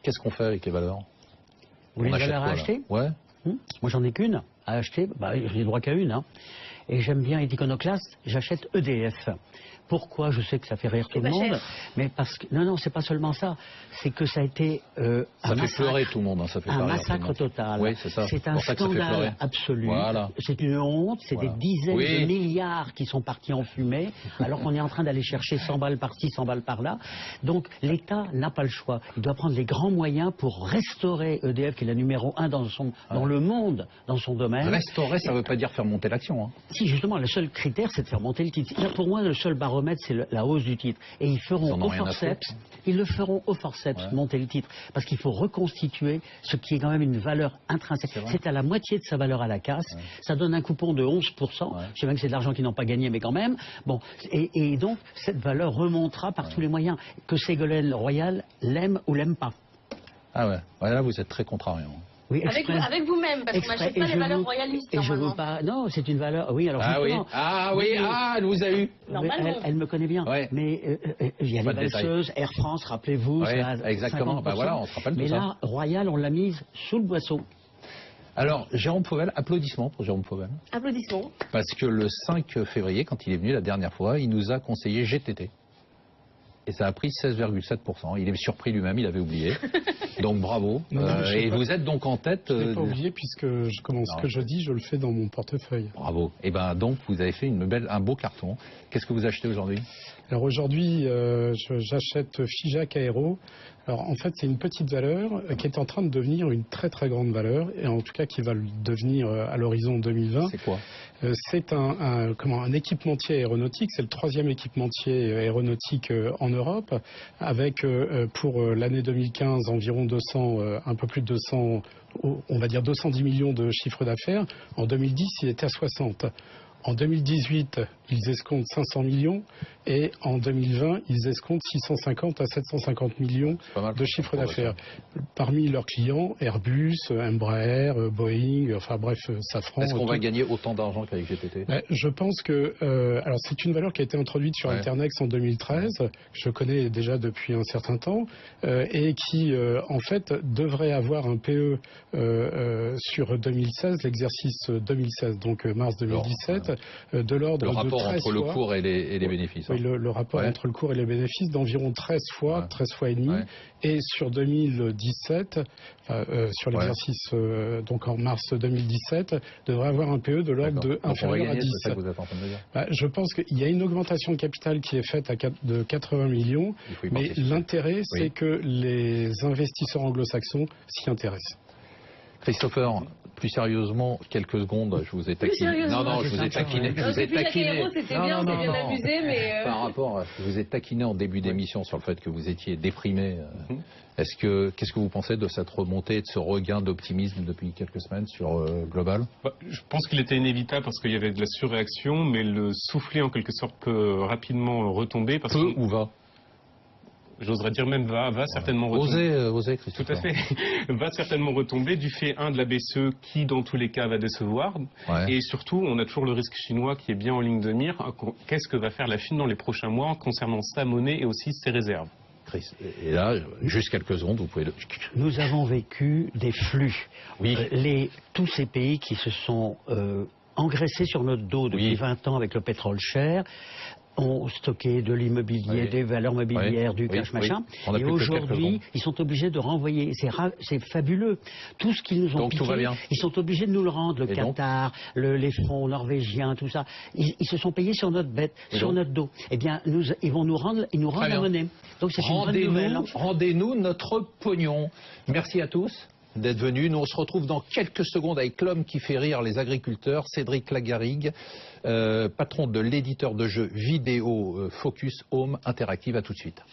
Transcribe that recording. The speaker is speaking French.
Qu'est-ce qu'on fait avec les valeurs? Vous voulez une valeur à acheter? Ouais. Moi, j'en ai qu'une à acheter. Bah, j'ai droit qu'à une. Hein. Et j'aime bien être iconoclaste, j'achète EDF. Pourquoi? Je sais que ça fait rire tout le monde, mais parce que non, c'est pas seulement ça. C'est que ça a été ça fait pleurer tout le monde. Hein, ça fait un massacre total. Oui, c'est ça. C'est un scandale absolu. Voilà. C'est une honte. C'est des dizaines de milliards qui sont partis en fumée, alors qu'on est en train d'aller chercher 100 balles par-ci, 100 balles par-là. Donc l'État n'a pas le choix. Il doit prendre les grands moyens pour restaurer EDF, qui est la numéro 1 dans le monde, dans son domaine. Restaurer, ça ne veut pas dire faire monter l'action. Hein. Si, justement, le seul critère, c'est de faire monter le titre. Là, pour moi, le seul baromètre, c'est la hausse du titre. Et ils feront au forceps, monter le titre. Parce qu'il faut reconstituer ce qui est quand même une valeur intrinsèque. C'est à la moitié de sa valeur à la casse. Ouais. Ça donne un coupon de 11%. Ouais. Je sais bien que c'est de l'argent qu'ils n'ont pas gagné, mais quand même. Bon. Et donc, cette valeur remontera par tous les moyens. Que Ségolène Royal l'aime ou l'aime pas. Ah ouais. Là, vous êtes très contrariant. Oui, avec vous-même, parce qu'on n'achète pas les valeurs royalistes. Et je veux pas. Non, c'est une valeur. Oui, alors justement. Elle vous a eu. Elle me connaît bien. Ouais. Mais il y a les valseuses, Air France, rappelez-vous. Ouais, exactement. Bah voilà, on se rappelle de ça. Mais là, Royal, on l'a mise sous le boisseau. Alors, Jérôme Pauwels, applaudissements pour Jérôme Pauwels. Applaudissements. Parce que le 5 février, quand il est venu la dernière fois, il nous a conseillé GTT. Et ça a pris 16,7%. Il est surpris lui-même, il avait oublié. Donc bravo. Et vous êtes donc en tête. Je n'ai pas oublié puisque ce que je dis, je le fais dans mon portefeuille. Bravo. Et ben donc vous avez fait un beau carton. Qu'est-ce que vous achetez aujourd'hui? Alors aujourd'hui, j'achète Figeac Aéro. Alors en fait, c'est une petite valeur qui est en train de devenir une très très grande valeur, et en tout cas qui va le devenir à l'horizon 2020. C'est quoi? C'est un équipementier aéronautique. C'est le 3e équipementier aéronautique en Europe, avec pour l'année 2015 environ 200, un peu plus de 200, on va dire 210 millions de chiffre d'affaires. En 2010, il était à 60. En 2018, ils escomptent 500 millions et en 2020, ils escomptent 650 à 750 millions de chiffre d'affaires. Parmi leurs clients, Airbus, Embraer, Boeing, enfin bref, Safran. Est-ce qu'on va gagner autant d'argent qu'avec GTT? Je pense que... alors c'est une valeur qui a été introduite sur Internex en 2013, que je connais déjà depuis un certain temps, et qui en fait devrait avoir un PE sur 2016, l'exercice 2016, donc mars 2017. De l'ordre de 13 fois. Le rapport entre le cours et les bénéfices. Oui, le rapport entre le cours et les bénéfices d'environ 13 fois, 13 fois et demi. Et sur 2017, sur l'exercice donc en mars 2017, devrait avoir un PE de l'ordre de inférieur à 10. C'est ça que vous êtes en train de dire. Je pense qu'il y a une augmentation de capital qui est faite de 80 millions, mais l'intérêt, c'est que les investisseurs anglo-saxons s'y intéressent. Christopher, plus sérieusement, quelques secondes, je vous ai taquiné. Non, je vous ai taquiné. C'était bien amusé, mais... Par rapport à ce que vous êtes taquiné en début d'émission sur le fait que vous étiez déprimé, qu'est-ce que vous pensez de cette remontée, de ce regain d'optimisme depuis quelques semaines sur Global? Je pense qu'il était inévitable parce qu'il y avait de la surréaction, mais le soufflet en quelque sorte peut rapidement retomber. Ou va? J'oserais dire même va certainement retomber. Osez, Christophe. Tout à fait. Va certainement retomber du fait, de la BCE qui, dans tous les cas, va décevoir. Et surtout, on a toujours le risque chinois qui est bien en ligne de mire. Qu'est-ce que va faire la Chine dans les prochains mois concernant sa monnaie et aussi ses réserves? Et là, juste quelques secondes, vous pouvez... Nous avons vécu des flux. Oui. Tous ces pays qui se sont engraissés sur notre dos depuis 20 ans avec le pétrole cher, ont stocké de l'immobilier, des valeurs mobilières, du cash, machin. Et aujourd'hui, ils sont obligés de renvoyer. C'est fabuleux. Tout ce qu'ils nous ont piqué, ils sont obligés de nous le rendre. Le Qatar, les fonds norvégiens, tout ça. Ils se sont payés sur notre bête, sur notre dos. Eh bien, ils nous rendent la monnaie. Donc c'est une bonne nouvelle. Rendez-nous notre pognon. Merci à tous d'être venus. Nous on se retrouve dans quelques secondes avec l'homme qui fait rire les agriculteurs, Cédric Lagarigue, patron de l'éditeur de jeux vidéo Focus Home Interactive. À tout de suite.